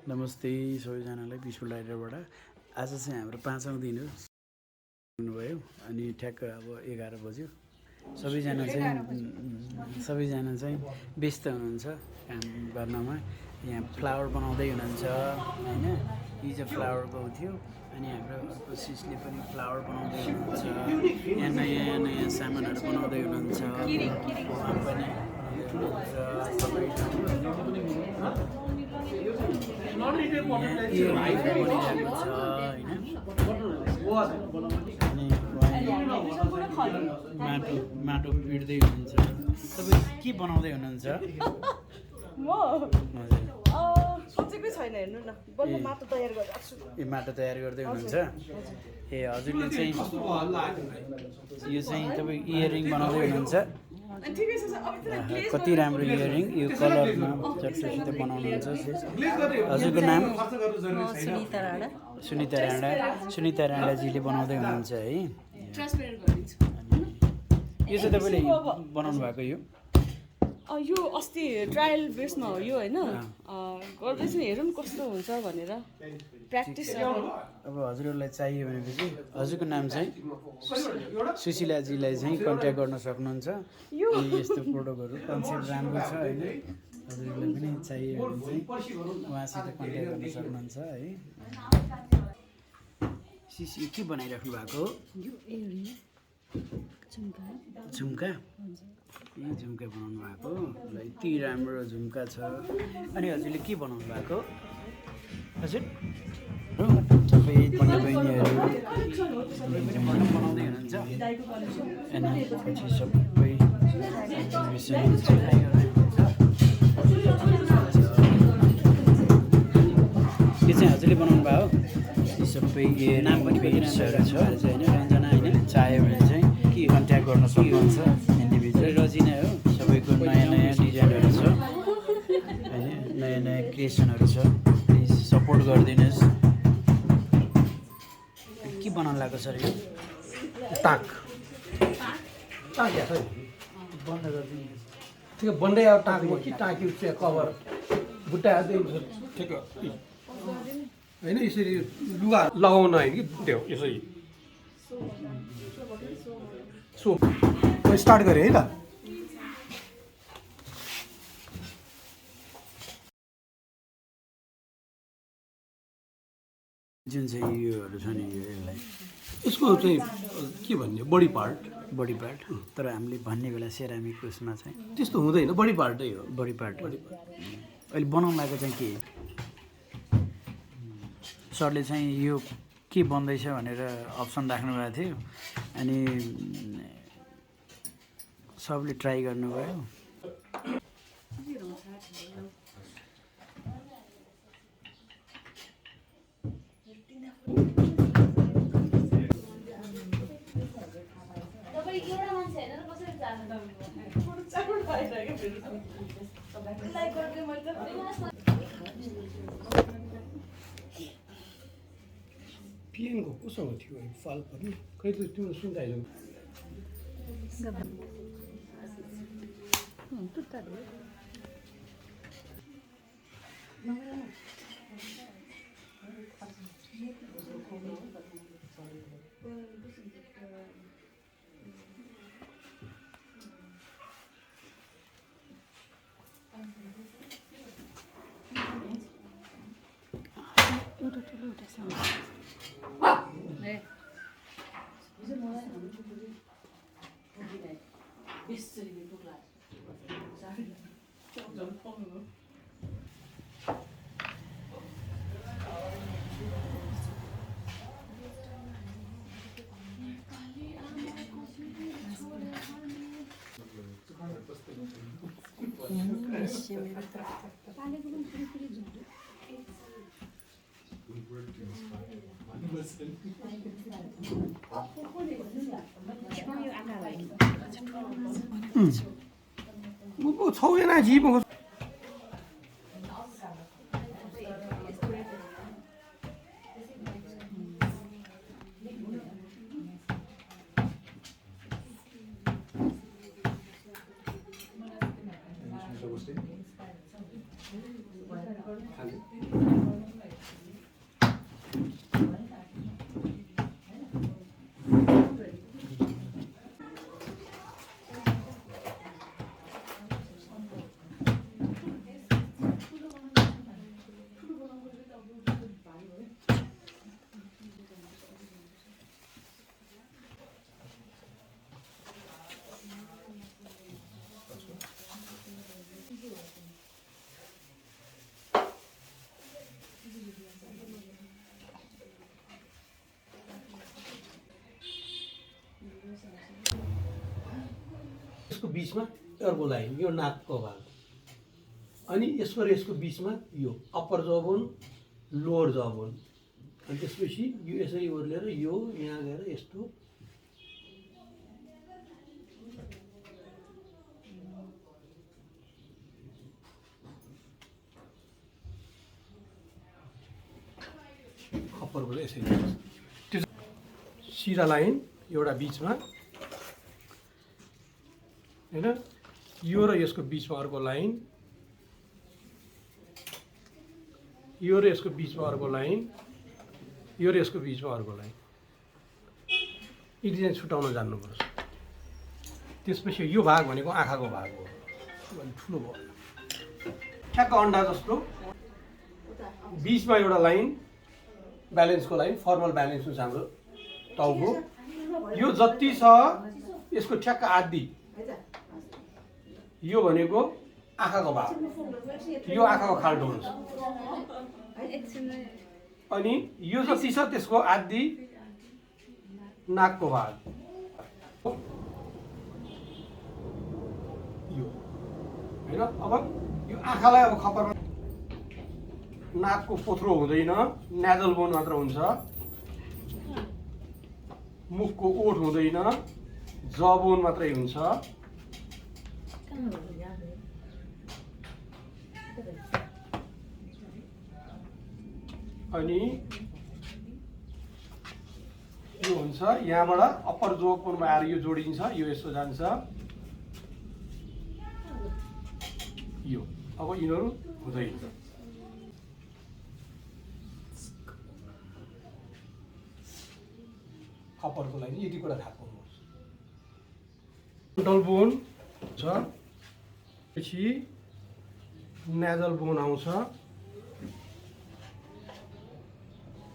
नमस्ते सबैजनालाई पिसफुल राइडरबाट। आज चाहिँ हाम्रो 5औं दिन हो हुनुभयो अनि ठ्याक्क अब 11 बज्यो। सबैजना चाहिँ व्यस्त हुनुहुन्छ काम गर्नमा। यहाँ फ्लावर बनाउँदै हुनुहुन्छ हैन। हिजो फ्लावर गएको थियो अनि हाम्रो अर्को सिसले पनि फ्लावर बनाउँदै हुनुहुन्छ। यहाँ नयाँ सामानहरू बनाउँदै हुनुहुन्छ। उहाँ पनि सबै माटो पिट्दै हुनुहुन्छ। तपाईँ के बनाउँदै हुनुहुन्छ? म सोचेकै छैन, हेर्नु न, बल्ल माटो तयार गरिरहेको छु। ए माटो तयार गर्दै हुनुहुन्छ? ए हजुरले चाहिँ यो चाहिँ तपाईँ इयरिङ बनाउँदै हुनुहुन्छ? कति राम्रो इयरिङ, यो कलरमा चट्टोसित बनाउनुहुन्छ। हजुरको नाम? सुनिता राणाजीले बनाउँदै हुनुहुन्छ है। यो चाहिँ तपाईँले बनाउनु भएको? यो अस्ति ट्रायल बेसमा हो यो होइन, गर्दैछु, हेरौँ कस्तो हुन्छ भनेर प्र्याक्टिस। अब हजुरहरूलाई चाहियो भनेपछि हजुरको नाम चाहिँ सुशीलाजीलाई चाहिँ कन्ट्याक्ट गर्न सक्नुहुन्छ। यस्तो प्रोडक्टहरू कन्सेप्ट राम्रो छ होइन। हजुरहरूलाई पनि चाहियो भने चाहिँ उहाँसित कन्ट्याक्ट गर्न सक्नुहुन्छ है। सिसी के बनाइराख्नु भएको? झुम्का। ए झुम्का बनाउनु भएको ल, यति राम्रो झुम्का छ। अनि हजुरले के बनाउनु भएको? हजुर सबै बहिनीहरू बनाउँदै हुनुहुन्छ अनि पछि सबै के चाहिँ हजुरले बनाउनु भयो? सबै नाम पनि भेरिएन्ट्सहरू छ होइन। रञ्जना होइन, चाह्यो भने चाहिँ के कन्ट्याक्ट गर्न सक्नुहुन्छ। इन्डिभिजुअल रजिना हो, सबैको नयाँ डिजाइनहरू छ होइन, नयाँ क्रिएसनहरू छ। प्लिज सपोर्ट गरिदिनुहोस्। के बनाउनु लाग्यो सर? यो टाक बन्द गरिदिनु। ठिक बन्दै अब टाक म कि टाक्यो चाहिँ कभर बुट्टा ठिक होइन। यसरी लुगा लगाउन होइन कि त्यो यसरी सो स्टार्ट गरेँ है त। जुन चाहिँ योहरू छ नि, यसलाई यसको चाहिँ के भन्ने बडी पार्ट तर हामीले भन्ने बेला सेरामिकको उसमा चाहिँ त्यस्तो हुँदैन, बडी पार्टै हो। बडी पार्ट अहिले बनाउनु लागेको चाहिँ के? सरले चाहिँ यो के बन्दैछ भनेर अप्सन राख्नु भएको थियो अनि सबले ट्राई गर्नुभयो। पिएनको कोसँग थियो फाल पनि कहिले तिम्रो सुन्दैन। 뭐 서울에나지 뭐 खाली यसको बिचमा अर्को लाइन यो नाकको भाग अनि यसको र यसको बिचमा यो अप्पर जबोन लोअर जबोन अनि त्यसपछि यो यसरी ओर्लेर यो यहाँ गएर यस्तो अप्परबाट यसरी त्यो सिधा लाइन एउटा बिचमा हैन यो र यसको बिचमा अर्को लाइन यो र यसको बिचमा अर्को लाइन यो र यसको बिचमा अर्को लाइन यी डिजाइन छुटाउन जान्नुपर्छ त्यसपछि यो भाग भनेको आँखाको भाग हो अलि ठुलो भयो ठ्याक्क अन्डा जस्तो बिचमा एउटा लाइन ब्यालेन्सको लाइन फर्मल ब्यालेन्स हुन्छ हाम्रो टाउको यो जति छ यसको ठ्याक्क आधी यो भनेको आँखाको भाग यो आँखाको खाल्टो हुन्छ अनि यो जति छ त्यसको आधी नाकको भाग यो हैन अब यो आँखालाई अब खपरमा नाकको पोथ्रो हुँदैन न्याजल बोन मात्र हुन्छ मुखको ओठ हुँदैन जबोन मात्रै हुन्छ अनि यो हुन्छ यहाँबाट अप्पर जोबोनमा आएर यो जोडिन्छ यो यसो जान्छ यो अब यिनीहरू हुँदैन अप्परको लागि यति कुरा थाहा पाउनुहोस् फ्रन्टल बोन छ पछि न्याजल बोन आउँछ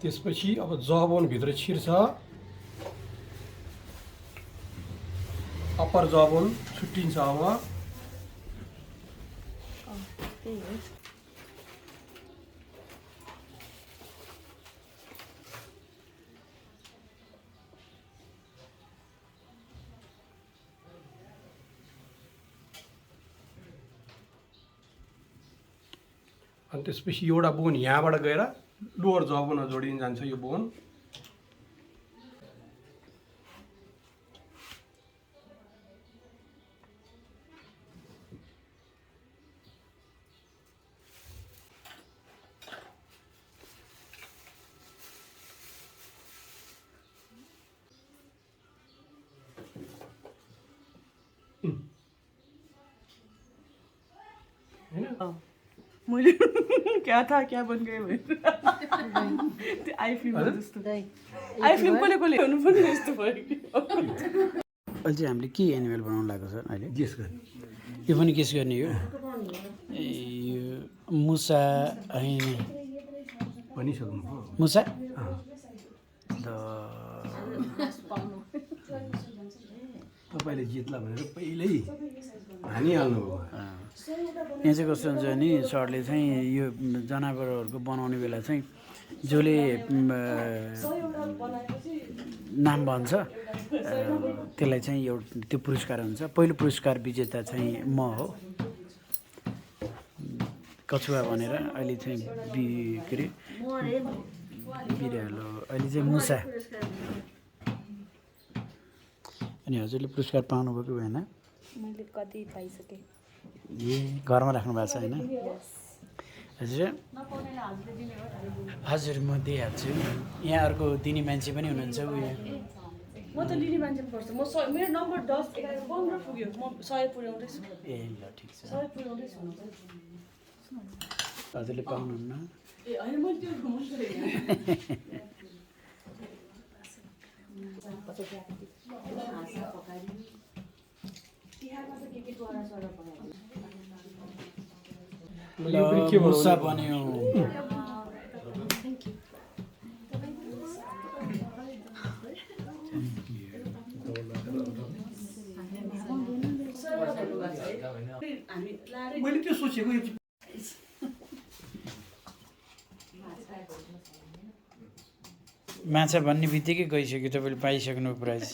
त्यसपछि अब जबोन भित्र छिर्छ अप्पर जबोन छुट्टिन्छ अब अनि त्यसपछि एउटा बोन यहाँबाट गएर लोअर जबोनमा जोडिन जान्छ यो बोन मैले क्या था क्या बन गए त्यो आई फिल्म जस्तो आई फिल्म कसले हुनु पनि यस्तो भयो अहिले चाहिँ हामीले के एनिमल बनाउनु लागेको छ अहिले गेस गर्ने यो पनि गेस गर्ने हो यो मुसा होइन भनिसक्नु भयो मुसा तपाईँले जित्ला भनेर पहिल्यै हानिहाल्नुभयो यहाँ चाहिँ कस्तो हुन्छ नि सरले चाहिँ यो जनावरहरूको बनाउने बेला चाहिँ जसले नाम भन्छ त्यसलाई चाहिँ एउटा त्यो पुरस्कार हुन्छ पहिलो पुरस्कार विजेता चाहिँ म हो कछुवा भनेर अहिले चाहिँ के अरे बिरालो अहिले चाहिँ मुसा अनि हजुरले पुरस्कार पाउनुभयो कि भएन मैले कति पाइसकेँ ए घरमा राख्नु भएको छ होइन हजुर हजुर म दिइहाल्छु यहाँ अर्को दिने मान्छे पनि हुनुहुन्छ उयो म त लिने मान्छे पर्छ म मेरो नम्बर 10 11 15 पुग्यो म 100 पुर्याउँदैछु ए ल ठिक छ 100 पुर्याउँदैछु हजुरले पाउनुहुन्न ए हैन म त्यो मुसा बन्यो मैले त्यो सोचेको यो माछा भन्ने बित्तिकै गइसक्यो तपाईँले पाइसक्नु प्राइज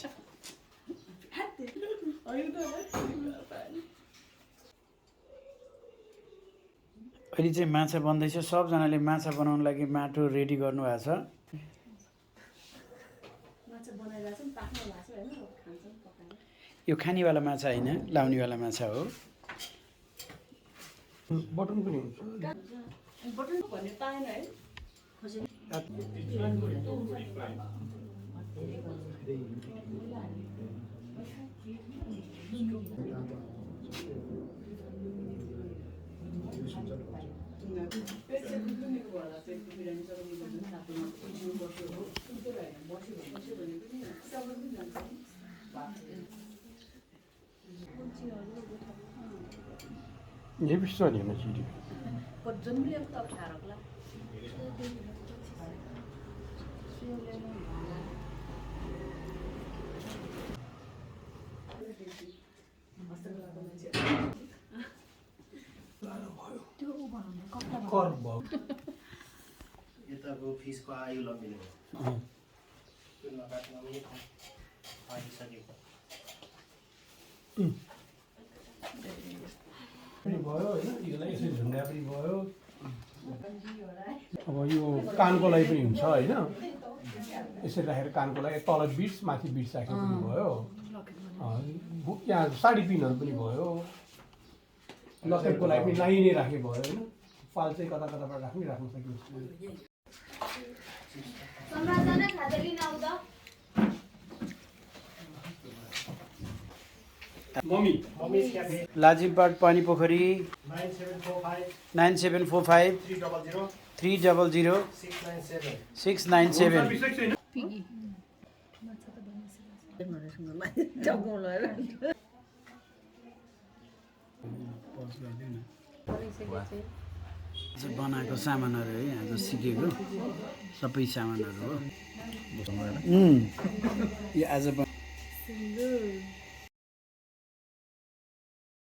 अहिले चाहिँ माछा बन्दैछ सबजनाले माछा बनाउनु लागि माटो रेडी गर्नुभएको छ यो खानेवाला माछा होइन लाउनेवाला माछा हो बटन पनि हुन्छ ये भी सही होना चाहिए यताको फिसको आयु लम्बिने हो त्यो नकाट्न पनि आइसकेको पनि भयो होइन यसलाई यसरी झुन्डा पनि भयो अब यो कानको लागि पनि हुन्छ होइन यसरी राखेर कानको लागि तल बिट्स माथि बिट्स राखेर पनि भयो यहाँ साडी पिनहरू पनि भयो लकेटको लागि पनि लाइनै राखे भयो होइन पाल चाहिँ कता कताबाट राख्न सकिन्छ मम्मी लाजिमबाट पानी पोखरी 9745 300 697 बनाएको सामानहरू है आज सिकेको सबै सामानहरू हो यो आज